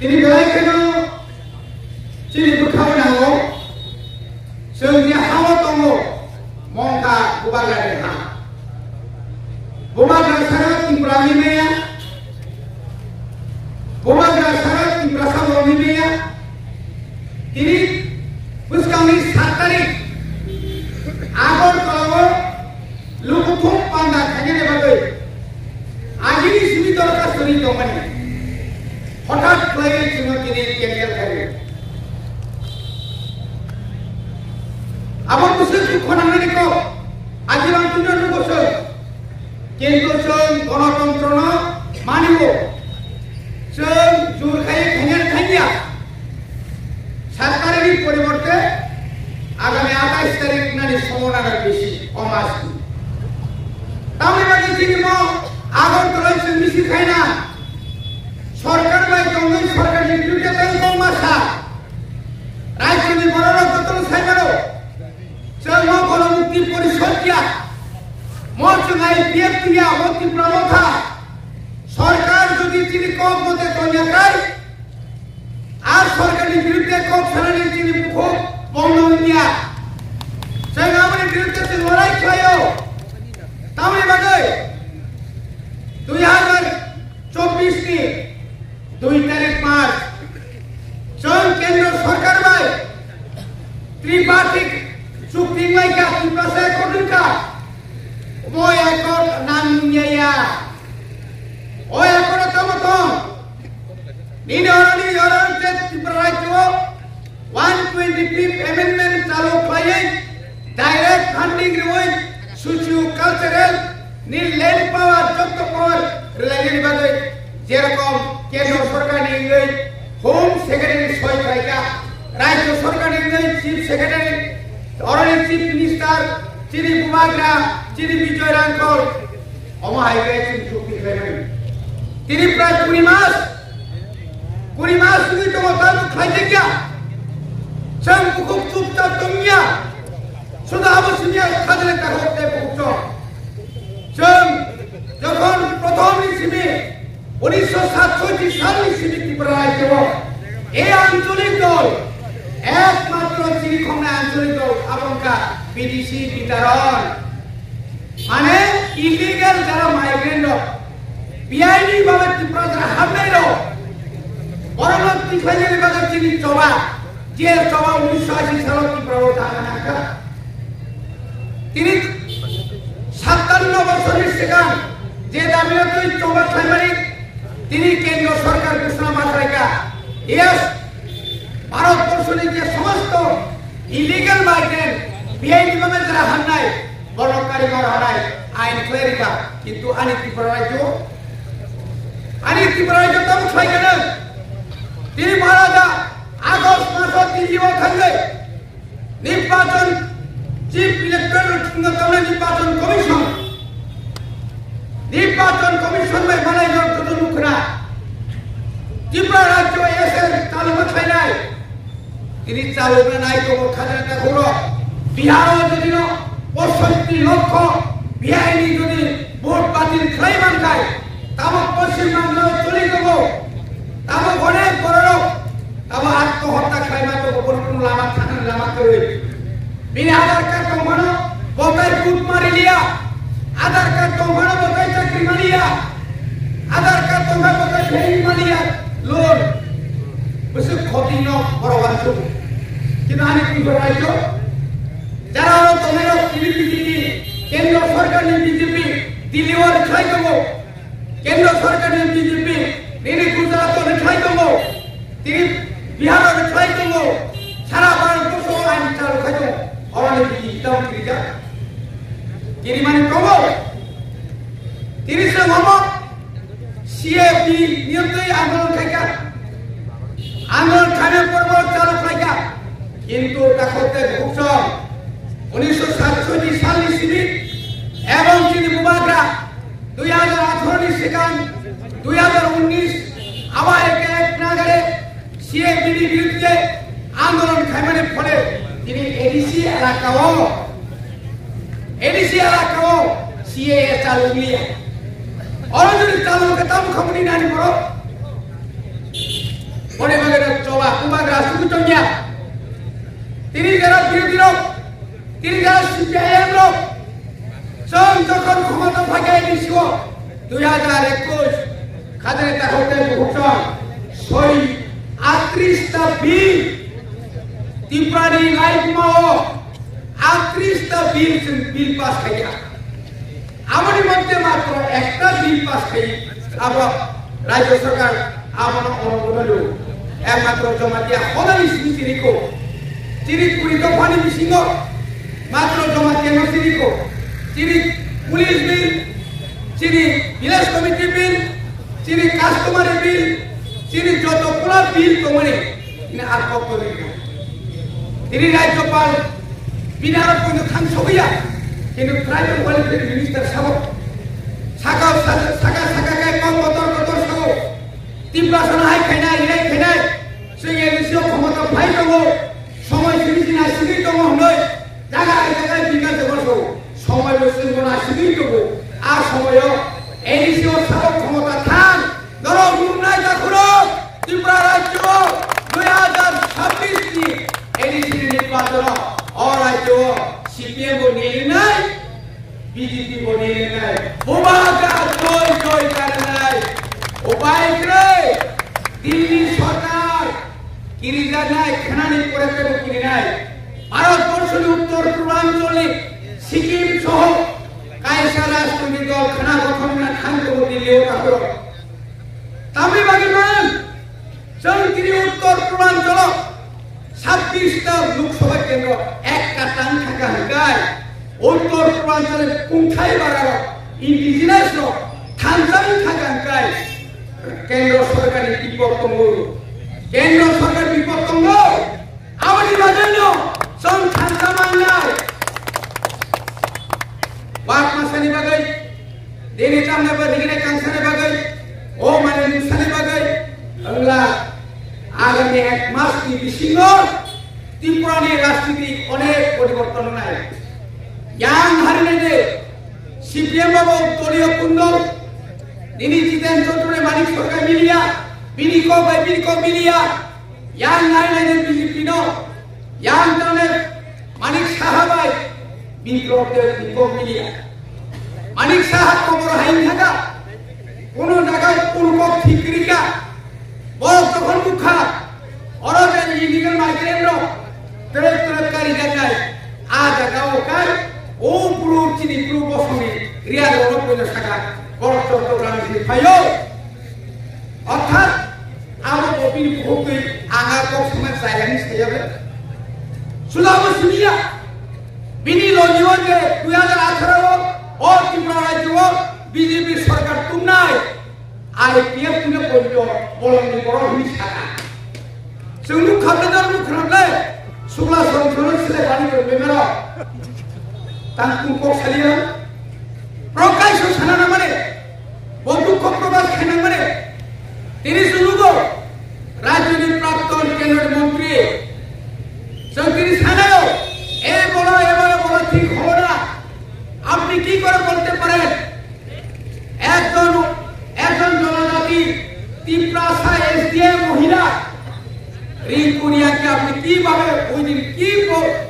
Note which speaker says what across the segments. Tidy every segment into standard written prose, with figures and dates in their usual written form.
Speaker 1: Ini belakang sini berkau nango, sehingga hawa tongo, mongka bubaga deha. Bubaga syarat timbrami meya, bubaga syarat timbrasaboni meya. Ini buskami satari, agor kalau lukukum panda kanya debagai. Ajini sini dorkas suri domani. হঠাৎ করে তিনি cancel করেন আবার বসে দুঃখ নামে কো আজীবন তুজন বসে কিন্তু সং গণতন্ত্র না মানিব সং জোর খাইয়ে খেঙের খাইয়া সরকারের পরিবর্তে আগামী 28 তারিখ নানি সমনাগার বেশি অমাস তাহলে বাকি তিনি আগর তলায় মিশি খায় না সরকার বাই জঙ্গল সরকারের বিরুদ্ধে কম মাসা রাজ্যের বড় রক্ততল সাইবারো সর্ব গণমুক্তি পরিষদ দিয়া মর্চনাই পিএফ দিয়া মন্ত্রী প্রমথা সরকার যদি তিনি কম মতে তৈয়াকায় আর সরকারের বিরুদ্ধে কম সারানি তিনি খুব বন্ধ দিয়া সেই আমাদের বিরুদ্ধে তিনি লড়াই খায়ও তাহলে বাগে 2024 নি 2 তারিখ মার্চ সং কেন্দ্র সরকার বাই ত্রিপাঠিক চুক্তি মাইকা ত্রিপাশে কোটিকা ওই একর নাম নিয়া ওই একর তমতম নিরনি অরন্তে ত্রিপুরাজ্য 125th amendment চালু পায়ে ডাইরেক্ট ফান্ডিং রই সোশিও কালচারাল নীল ল্যান্ড পাওয়ার যত পাওয়ার রিলেটেড বাদে যেরকম কেন্দ্র সরকার নিয়ে হোম সেক্রেটারি সহায়িকা রাজ্য সরকার নিয়ে চিফ সেক্রেটারি অরণ্য চিফ মিনিস্টার চিনি বুমাগ্রা চিনি বিজয় রাঙ্কর অমহাইকে চুক্তি করেন তিনি প্রায় 20 মাস শুধু তো তার খাইতে গিয়া সব খুব চুপচাপ তুমিয়া শুধু আবশ্যিয়া খাজলে তা করতে বুঝছ যখন প্রথম নিশিমে 1967 সালে সিটি ত্রিপুরা রাজ্য এই আঞ্চলিক দল একমাত্র চিনিখংনা আঞ্চলিক দল আপনকা বিডিসি বিতরণ মানে ইলিগাল যারা মাইগ্রেন্ট বিআইনি ভাবে ত্রিপুরা যারা হামলাইল পরবর্তী ফেজের বাদে চিনি চবা যে চবা 1980 সালে ত্রিপুরা দানা তিনি 57 বছরের সেখান যে দাবি তুই চবা খাইমারি তিনি কেন্দ্র সরকার ঘোষণা মাত্রাকা ইয়েস ভারতবর্ষের যে সমস্ত ইলিগাল মাইগ্রেন্ট বিআইনি ভাবে যারা হামলায় বড়কারী মার হারায় আইন তৈরিকা কিন্তু আনি ত্রিপুরা রাজ্য তম ছয়খানে তিনি মহারাজা আগস্ট মাস দিল্লি থাকলে নির্বাচন চিফ ইলেকট্রাল নির্বাচন কমিশন में बनाई जो तो मुखना ত্রিপুরা রাজ্য এসে চালু খাই নাই তিনি চালু নাই তো খাজনা তা করো বিহার যদি 65 লক্ষ বিআইনি যদি ভোট বাতিল খাই মান খায় তাম পশ্চিম বাংলা চলে যাব তাম অনেক বড় লোক তাম আত্মহত্যা খাই মা তো কোন লামা থানা লামা করে বিনা আধার কার্ড কমানো বতাই ফুট মারি লিয়া আধার কার্ড কমানো বতাই চাকরি মারিয়া আধার কার্ড কমানো বতাই ফেরি মারিয়া লোন বসে ক্ষতি ন বড় বাচ্চা কিন্তু আমি কি করাইছো যারা তোমরা বিজেপি কেন্দ্র সরকার নিয়ে বিজেপি দিল্লি ওর খাই দেবো কেন্দ্র সরকার নিয়ে বিজেপি তিনি গুজরাট ওর খাই দেবো তিনি বিহার ওর খাই দেবো সারা ভারতবর্ষ আইন চালু খাই দেবো অনেক ইতাম ক্রিয়া তিনি মানে কমো 30 নভেম্বর সিএপি নিয়ন্ত্রণ আন্দোলন খাইকা আন্দোলন খানে পর্ব চালু খাইকা কিন্তু তাকতে ভুক্তম 1967 সালে সিবি এবং চিনি বুবাগ্রা 2018 সেখান 2019 আবার এক নাগারে সিএপি বিরুদ্ধে আন্দোলন খাইমানে ফলে তিনি এডিসি এলাকাও সিএ চালু নিয়ে और जो चालू के तम खमनी नानी बरो বড় বাগের চবা কুমাগরা সুকুচঙ্গিয়া তিনি যারা বিরোধী লোক তিনি যারা সিপিআইএম লোক যখন ক্ষমতা থাকে নিশ্চিত 2021 খাদের তাহলে ঘোষণা 38টা বিল ত্রিপুরারি লাইফমাও 38টা বিল পাস খাইয়া আমাদের মধ্যে মাত্র একটা বিল পাস খাই আবার রাজ্য সরকার আমার অনুমোদন একমাত্র জমা দিয়া হদানি সিরিকো চিরি পুরি দফানি বিসিং মাত্র জমা দিয়া সিরিকো চিরি পুলিশ বিল চিরি ভিলেজ কমিটি বিল চিরি কাস্টমারি বিল চিরি যতগুলা বিল তোমারে আর কত তিনি রাজ্যপাল বিনারত কিন্তু খান সবইয়া কিন্তু ট্রাইবেল ওয়েলফেয়ার মিনিস্টার সাহেব সাকা সাকা সাকা গায় কম বতর বতর সাহেব তিব্রাসন হাই খাইনাই ইলাই খাইনাই সেই এসিও ক্ষমতা ভাই দङ সময় সিরিজিনা সিরি দङ হই জায়গায় জায়গায় বিকাশ করব সময় বসিনা সিরি দङ আর সময় এসিও সাহেব ক্ষমতা থান ধর গুরুনাই দেখুন ত্রিপুরা রাজ্য 2026 নি এডিসি নির্বাচন অরাজ্য সিপিএম নিয়ে নাই বিজেপি নিয়ে নাই বোবাগা জয় জয় করে নাই উপায় করে দিল্লি সরকার কিরিজা নাই খানানি করে কিনে নাই ভারতবর্ষের উত্তর পূর্বাঞ্চলে সিকিম সহ কায়সা রাষ্ট্রীয় দল খানা গঠন না খান করে দিল্লিও কাপড় তামিলবাগিমান চৌকিরি উত্তর পূর্বাঞ্চল 26টা লোকসভা কেন্দ্র একটা টান থাকা হয় উত্তর পূর্বাঞ্চলে কুণ্ঠাই বাড়ার ইন্ডিজিনাস থানজাম থাকা হয় কেন্দ্র সরকারি বিপত্তঙ্গ কেন্দ্র সরকার বিপত্তঙ্গ আমাদের বাজানো সব থানজাম আনলাই বাক মাসানি বাগাই দেনে চামনে বা দিনে কাংসানে বাগাই ও মানে নিসানে বাগাই বাংলা আগামী 1 মাস কি বিশিঙ্গ ত্রিপুরানি রাজনীতি অনেক পরিবর্তন নাই ইয়াং হারিনে সিপিএম বাবু দলীয় কুন্দল তিনি জিতেন চৌধুরী মানিক সরকার মিলিয়া বিনিকো মিলিয়া ইয়াং নাইনের বিজেপি নো ইয়াং টাউনের মানিক সাহাবাই বিনিকো মিলিয়া মানিক সাহাব খবর হাইন থাকা কোন জায়গায় পূর্ব ঠিকরিকা बहुत दखल मुखा और इलिगल माइग्रेंट नो तरकारी जाय आ जगह काय ओ पुरु चिनि पुरु बसमी रिया रो पयनो सागा गरत तो रानि फायो अर्थात आरो बबिन भोगै आगा को समय जायगानि सायाबे सुलाबो सिनिया बिनि लजियो जे 2018 ओ त्रिपुरा राज्य बीजेपी सरकार तुमनाय आईपीएफ ने बोलतो बोलनि बरो हिसाबा जोंनु खाबदार मुखराबले सुग्ला संसद सिले बानि बेमेरा तांकु को सालिया प्रकाश साना माने बंधु को प्रकाश खाना माने তিনি শুনুগো রাজ্যের প্রাক্তন কেন্দ্রীয় মন্ত্রী চৌধুরী সানাও এই বড় ঠিক হলো না আপনি কি করে বলতে পারেন একজন জনজাতি তিপ্রাসা এসডিএম মহিলা রিঙ্কুনিয়াকে আপনি কিভাবে ওই দিন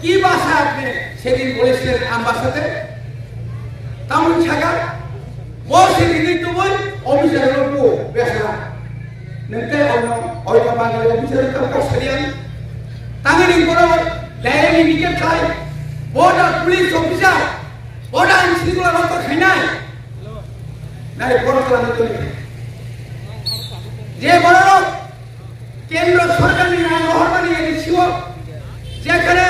Speaker 1: কি ভাষা আপনি সেদিন বলেছিলেন আম্বাসাতে তামুল ছাগা বসে দিদি তো বই অফিসারের লোক বেসরা নতে অন্য বাঙালি অফিসারের তো সারিয়ান তাঙ্গিনি বড় ডাইরেক্ট নিকে খাই বর্ডার পুলিশ অফিসার বর্ডার আইনশৃঙ্খলা রক্ষা খাইনাই নাই বড় ক্লান্ত যে বড় কেন্দ্র সরকার মেহরবানি এনেছিল যেখানে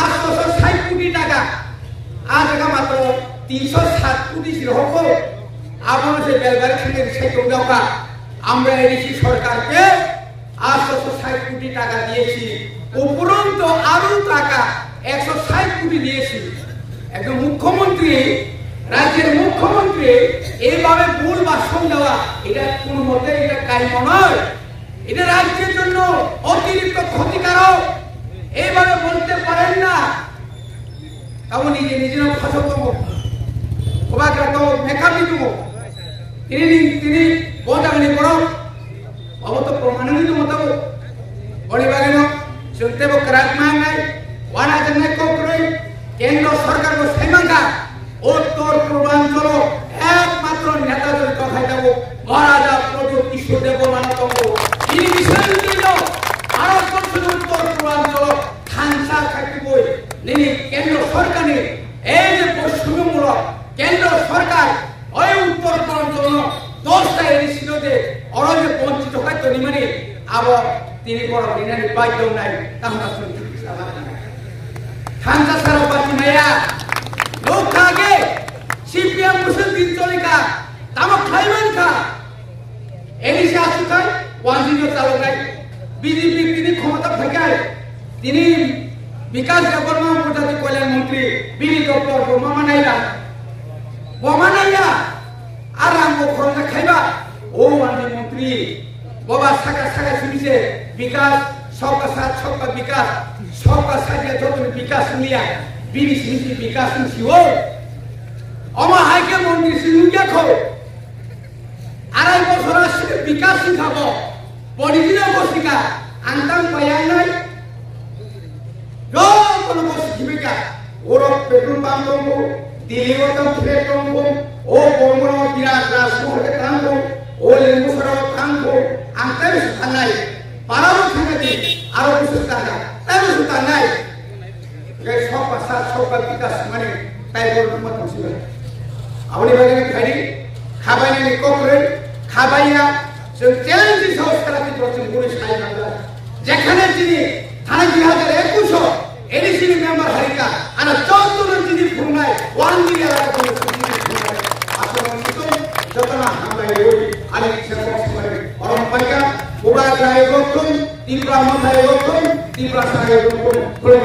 Speaker 1: 860 কোটি টাকা আজ মাত্র 307 কোটি ছিল হকো আপনারা যে বেলবাড়ি থেকে সেই টাকা আমরা এনেছি সরকারকে 860 কোটি টাকা দিয়েছি উপরন্তু আরো টাকা 160 কোটি দিয়েছি একদম মুখ্যমন্ত্রী রাজ্যের মুখ্যমন্ত্রী এইভাবে ভুল ভাষণ দেওয়া এটা কোনো মতে এটা কাম্য নয় এটা রাজ্যের জন্য অতিরিক্ত ক্ষতিকারক এইভাবে বলতে পারেন না তাও নিজের ভাষণ দেবো ওবাকে তো মেকাপি দেবো তিনি বোঝাগনি বড় बहुत प्रमाणित मताव बड़ीबागेनो जोंतेबो कराक मांगनाय वाना जंनाय कोकरै केंद्र सरकार को सेमांगा उत्तर पूर्वांचल एकमात्र नेताদের কথাই দেব মহারাজা প্রদীপ কিশোর দেবমানতম এই বিষয় নিয়ে ভারতবর্ষের উত্তর পূর্বাঞ্চল খানসা কাটিবই নিনি কেন্দ্র সরকারের এই যে বৈষম্যমূলক কেন্দ্র সরকার ওই উত্তর পূর্বাঞ্চল দশটা এরিসিনোতে অরজে বঞ্চিত হয়তো নিমানে আবার তিনি বড় দিনানি বাধ্য নাই তাহলে শুনতে খানসা সারা বাতি মায়া लोग खागे सीपीएम मुस्लिम दिन चलेगा तामक खाइबेन खा एलिशा सुखाय वाजिनो चालनाय बीजेपी তিনি ক্ষমতা থাকায় তিনি বিকাশ দেববর্মা প্রজাতি কল্যাণ মন্ত্রী বিনি ডক্টর বমানাইয়া আর আমো খরচা খাইবা ও ওয়ানি মন্ত্রী বাবা সাকা সাকা শুনিছে বিকাশ सबका साथ सबका विकास सबका साथ যত বিকাশ নিয়া বিনি সিনি বিকাশ নিও অমা হাইকে মন্ত্রী সিনুকে খো আড়াই বছর আসলে বিকাশ শিখাবো পরিদিন বসিকা আন্তাম পায়াই নাই যখন বসিকা ওর পেট্রোল পাম্প দঙ্গো দিল্লিগত ফ্লেট দঙ্গো ও বর্মর বিরাট রাজমহলকে টানবো ও লেম্বুসরাও টানবো আন্তাম সানাই পারাও থাকাতে আরো কিছু টাকা তাই সুতা নাই এই সব ভাষা সব বিকাশ মানে তাই বড় মত ছিল আপনি বাগানে খাইনি খাবাইনি কোকরে খাবাইয়া जों চ্যালেঞ্জ সংস্কারটি প্রচুর করে সাই বাংলা যেখানে তিনি থানা 2021 এডিসিনি মেম্বার হারিকা আর 14 তিনি ফুরনাই ওয়ান মিলিয়ন টাকা করে আসলে যতনা হামাই ওই আলি সেবক করে অরম পাইকা গোবা রায় গঠন ত্রিপুরা মাথায় গঠন ত্রিপুরা সাহেব গঠন করে